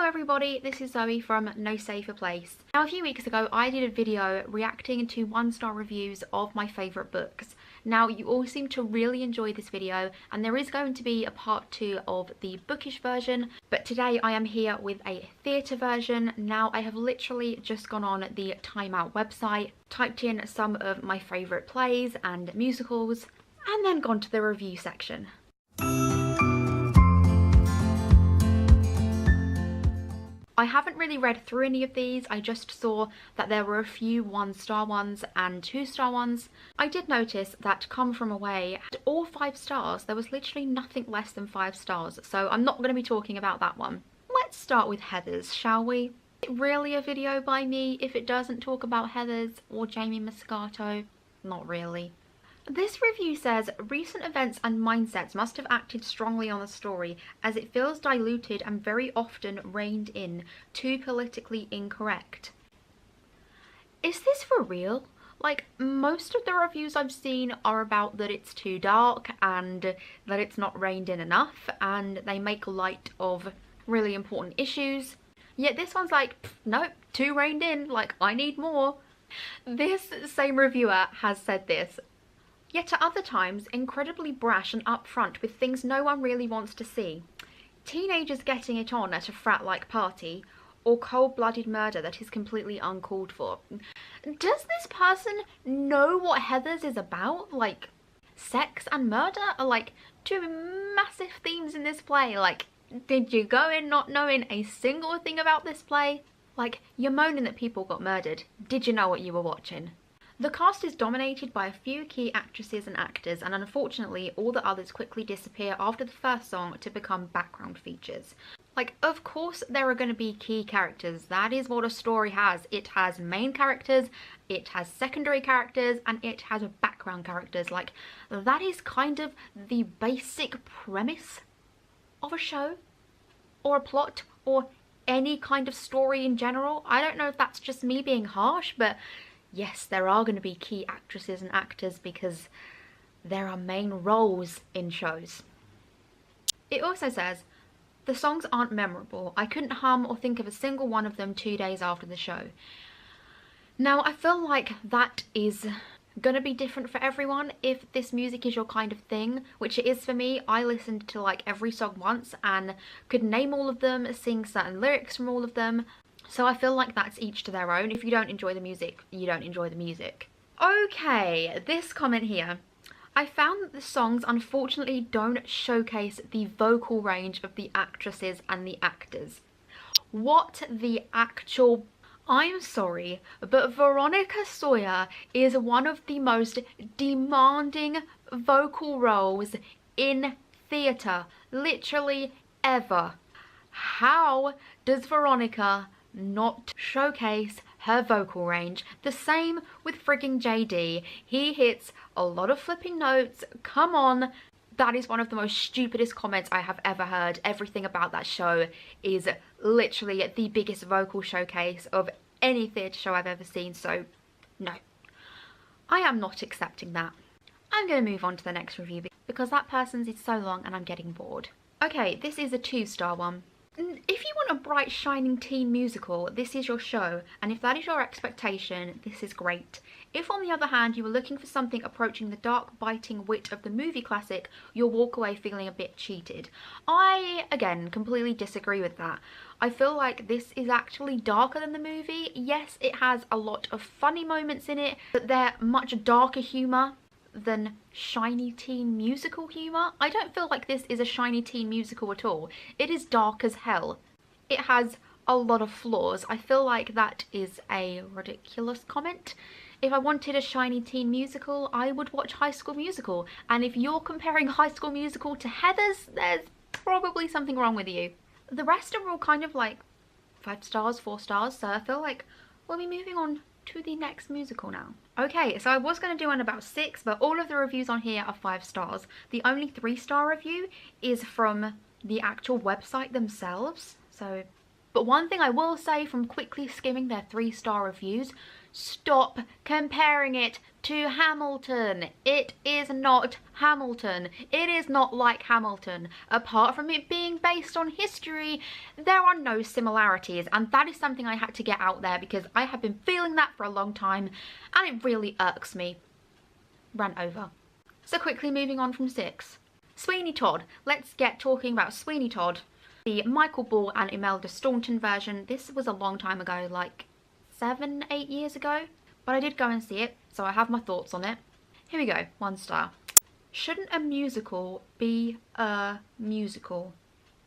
everybody, this is Zoe from nosaferplace. Now a few weeks ago I did a video reacting to 1-star reviews of my favourite books. Now you all seem to really enjoy this video and there is going to be a part 2 of the bookish version, but today I am here with a theatre version. Now I have literally just gone on the Time Out website, typed in some of my favourite plays and musicals and then gone to the review section. I haven't really read through any of these. I just saw that there were a few 1-star ones and 2-star ones. I did notice that Come From Away had all 5 stars. There was literally nothing less than 5 stars, so I'm not going to be talking about that one. Let's start with Heathers, shall we? Is it really a video by me if it doesn't talk about Heathers or Jamie Moscato? Not really. This review says, recent events and mindsets must have acted strongly on the story as it feels diluted and very often reined in, too politically incorrect. Is this for real? Like, most of the reviews I've seen are about that it's too dark and that it's not reined in enough and they make light of really important issues. Yet this one's like, nope, too reined in, like I need more. This same reviewer has said this. Yet at other times, incredibly brash and upfront with things no one really wants to see. Teenagers getting it on at a frat-like party, or cold-blooded murder that is completely uncalled for. Does this person know what Heathers is about? Like, sex and murder are like two massive themes in this play. Like, did you go in not knowing a single thing about this play? Like, you're moaning that people got murdered. Did you know what you were watching? The cast is dominated by a few key actresses and actors, and unfortunately all the others quickly disappear after the first song to become background features. Like, of course there are going to be key characters. That is what a story has. It has main characters, it has secondary characters, and it has background characters. Like, that is kind of the basic premise of a show, or a plot, or any kind of story in general. I don't know if that's just me being harsh, but yes, there are going to be key actresses and actors because there are main roles in shows. It also says, the songs aren't memorable. I couldn't hum or think of a single one of them 2 days after the show. Now, I feel like that is going to be different for everyone. If this music is your kind of thing, which it is for me, I listened to like every song once and could name all of them, sing certain lyrics from all of them. So I feel like that's each to their own. If you don't enjoy the music, you don't enjoy the music. Okay, this comment here. I found that the songs unfortunately don't showcase the vocal range of the actresses and the actors. What the actual... I'm sorry, but Veronica Sawyer is one of the most demanding vocal roles in theatre, literally ever. How does Veronica not showcase her vocal range? The same with frigging JD. He hits a lot of flipping notes. Come on. That is one of the most stupidest comments I have ever heard. Everything about that show is literally the biggest vocal showcase of any theatre show I've ever seen, so no. I am not accepting that. I'm going to move on to the next review because that person's is so long and I'm getting bored. Okay, this is a 2-star one. If you want a bright, shining teen musical, this is your show, and if that is your expectation, this is great. If, on the other hand, you were looking for something approaching the dark, biting wit of the movie classic, you'll walk away feeling a bit cheated. I, again, completely disagree with that. I feel like this is actually darker than the movie. Yes, it has a lot of funny moments in it, but they're much darker humour than shiny teen musical humour. I don't feel like this is a shiny teen musical at all. It is dark as hell. It has a lot of flaws. I feel like that is a ridiculous comment. If I wanted a shiny teen musical, I would watch High School Musical. And if you're comparing High School Musical to Heathers, there's probably something wrong with you. The rest are all kind of like 5 stars, 4 stars, so I feel like we'll be moving on to the next musical now. Okay, so I was going to do one about 6, but all of the reviews on here are 5 stars. The only 3-star review is from the actual website themselves, so But one thing I will say from quickly skimming their 3-star reviews, stop comparing it to Hamilton. It is not Hamilton. It is not like Hamilton. Apart from it being based on history, there are no similarities, and that is something I had to get out there because I have been feeling that for a long time and it really irks me. Rant over. So quickly moving on from 6. Sweeney Todd. Let's get talking about Sweeney Todd. The Michael Ball and Imelda Staunton version. This was a long time ago, like 7, 8 years ago. But I did go and see it, so I have my thoughts on it. Here we go, 1 star. Shouldn't a musical be a musical?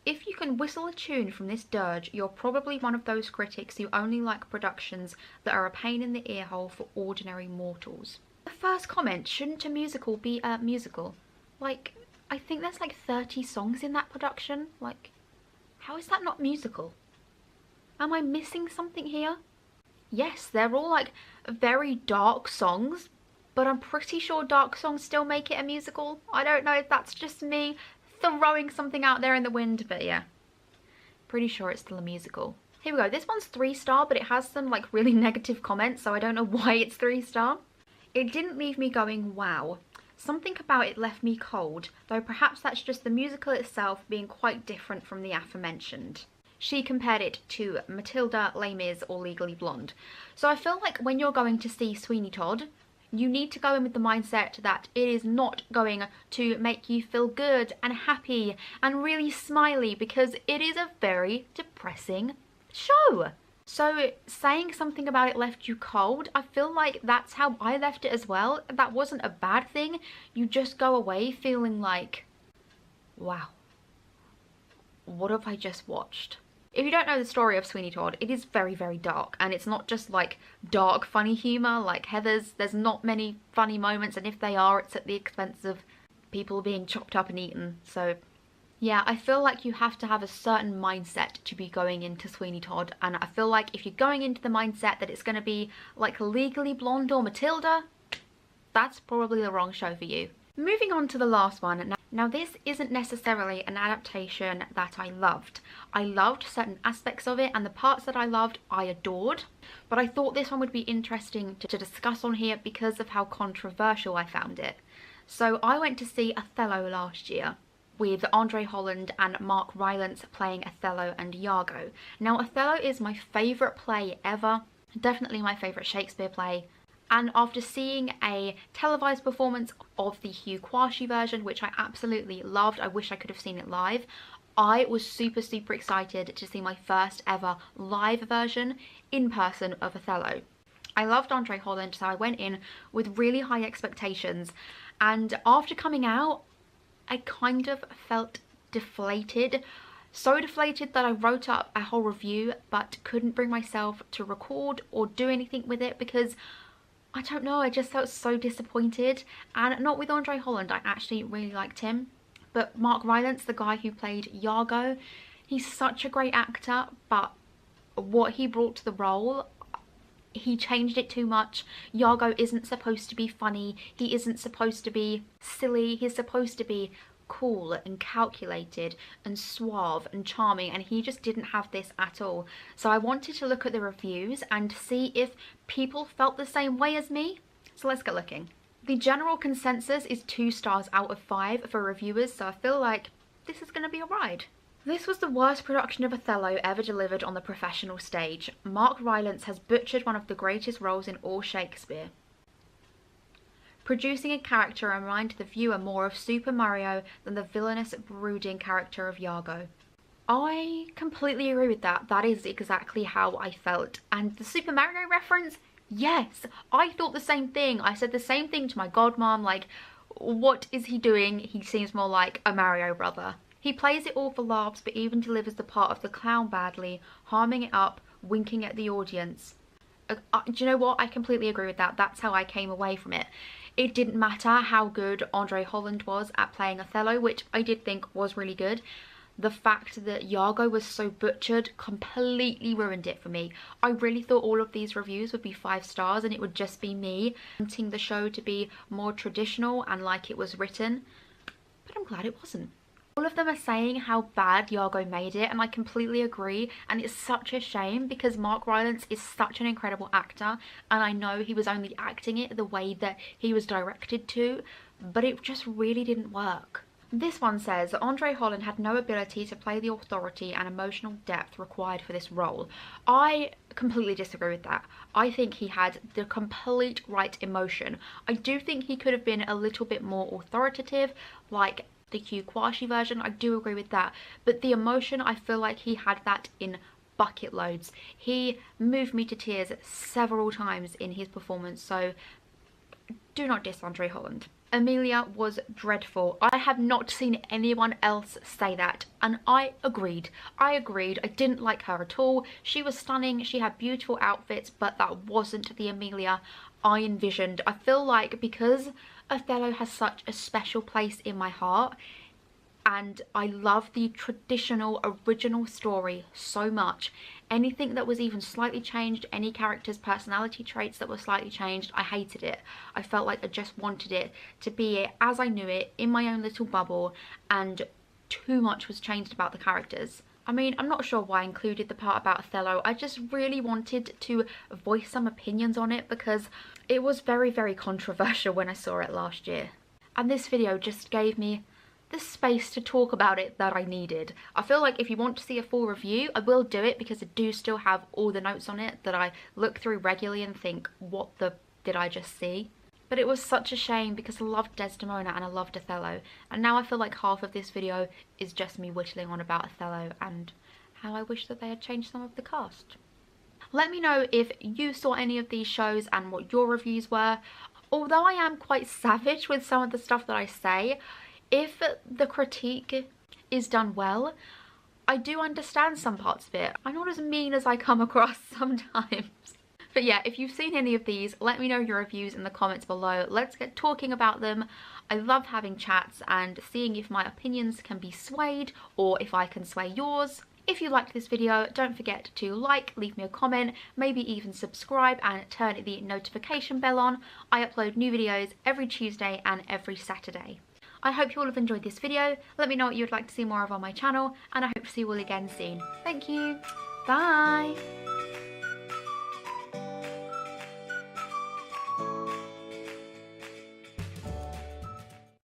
If you can whistle a tune from this dirge, you're probably one of those critics who only like productions that are a pain in the ear hole for ordinary mortals. The first comment, shouldn't a musical be a musical? Like, I think there's like 30 songs in that production. Like, how is that not musical? Am I missing something here? Yes, they're all like very dark songs, but I'm pretty sure dark songs still make it a musical. I don't know if that's just me throwing something out there in the wind, but yeah. Pretty sure it's still a musical. Here we go, this one's 3-star, but it has some like really negative comments, so I don't know why it's 3-star. It didn't leave me going, wow. Something about it left me cold, though perhaps that's just the musical itself being quite different from the aforementioned. She compared it to Matilda, Les Mis or Legally Blonde. So I feel like when you're going to see Sweeney Todd, you need to go in with the mindset that it is not going to make you feel good and happy and really smiley, because it is a very depressing show. So saying something about it left you cold, I feel like that's how I left it as well. That wasn't a bad thing. You just go away feeling like, wow, what have I just watched? If you don't know the story of Sweeney Todd, it is very, very dark, and it's not just like dark funny humour like Heather's. There's not many funny moments, and if they are, it's at the expense of people being chopped up and eaten. So yeah, I feel like you have to have a certain mindset to be going into Sweeney Todd, and I feel like if you're going into the mindset that it's going to be like Legally Blonde or Matilda, that's probably the wrong show for you. Moving on to the last one. Now this isn't necessarily an adaptation that I loved. I loved certain aspects of it, and the parts that I loved, I adored. But I thought this one would be interesting to discuss on here because of how controversial I found it. So I went to see Othello last year, with Andre Holland and Mark Rylance playing Othello and Iago. Now Othello is my favourite play ever, definitely my favourite Shakespeare play. And after seeing a televised performance of the Hugh Quashie version, which I absolutely loved, I wish I could have seen it live, I was super, super excited to see my first ever live version in person of Othello. I loved Andre Holland, so I went in with really high expectations, and after coming out, I kind of felt deflated. So deflated that I wrote up a whole review but couldn't bring myself to record or do anything with it because I don't know, I just felt so disappointed. And not with Andre Holland, I actually really liked him. But Mark Rylance, the guy who played Iago, he's such a great actor, but what he brought to the role, he changed it too much. Iago isn't supposed to be funny, he isn't supposed to be silly, he's supposed to be cool and calculated and suave and charming, and he just didn't have this at all. So I wanted to look at the reviews and see if people felt the same way as me. So let's get looking. The general consensus is 2 stars out of 5 for reviewers, so I feel like this is going to be a ride. This was the worst production of Othello ever delivered on the professional stage. Mark Rylance has butchered one of the greatest roles in all Shakespeare, producing a character reminded the viewer more of Super Mario than the villainous, brooding character of Iago. I completely agree with that. That is exactly how I felt. And the Super Mario reference, yes, I thought the same thing. I said the same thing to my godmom, like, what is he doing? He seems more like a Mario brother. He plays it all for laughs, but even delivers the part of the clown badly, harming it up, winking at the audience. Do you know what? I completely agree with that. That's how I came away from it. It didn't matter how good Andre Holland was at playing Othello, which I did think was really good. The fact that Iago was so butchered completely ruined it for me. I really thought all of these reviews would be 5 stars and it would just be me wanting the show to be more traditional and like it was written. But I'm glad it wasn't. All of them are saying how bad Iago made it, and I completely agree, and it's such a shame because Mark Rylance is such an incredible actor, and I know he was only acting it the way that he was directed to, but it just really didn't work. This one says, Andre Holland had no ability to play the authority and emotional depth required for this role. I completely disagree with that. I think he had the complete right emotion. I do think he could have been a little bit more authoritative, like the Hugh Quashie version. I do agree with that. But the emotion, I feel like he had that in bucket loads. He moved me to tears several times in his performance, so do not diss Andre Holland. Amelia was dreadful. I have not seen anyone else say that, and I agreed. I didn't like her at all. She was stunning, she had beautiful outfits, but that wasn't the Amelia I envisioned. I feel like because Othello has such a special place in my heart, and I love the traditional original story so much, anything that was even slightly changed, any character's personality traits that were slightly changed, I hated it. I felt like I just wanted it to be as I knew it, in my own little bubble, and too much was changed about the characters. I mean, I'm not sure why I included the part about Othello. I just really wanted to voice some opinions on it because it was very, very controversial when I saw it last year. And this video just gave me the space to talk about it that I needed. I feel like if you want to see a full review, I will do it because I do still have all the notes on it that I look through regularly and think, what the did I just see? But it was such a shame because I loved Desdemona and I loved Othello, and now I feel like half of this video is just me whittling on about Othello and how I wish that they had changed some of the cast. Let me know if you saw any of these shows and what your reviews were. Although I am quite savage with some of the stuff that I say, if the critique is done well, I do understand some parts of it. I'm not as mean as I come across sometimes. But yeah, if you've seen any of these, let me know your reviews in the comments below. Let's get talking about them. I love having chats and seeing if my opinions can be swayed or if I can sway yours. If you liked this video, don't forget to like, leave me a comment, maybe even subscribe and turn the notification bell on. I upload new videos every Tuesday and every Saturday. I hope you all have enjoyed this video. Let me know what you would like to see more of on my channel, and I hope to see you all again soon. Thank you. Bye.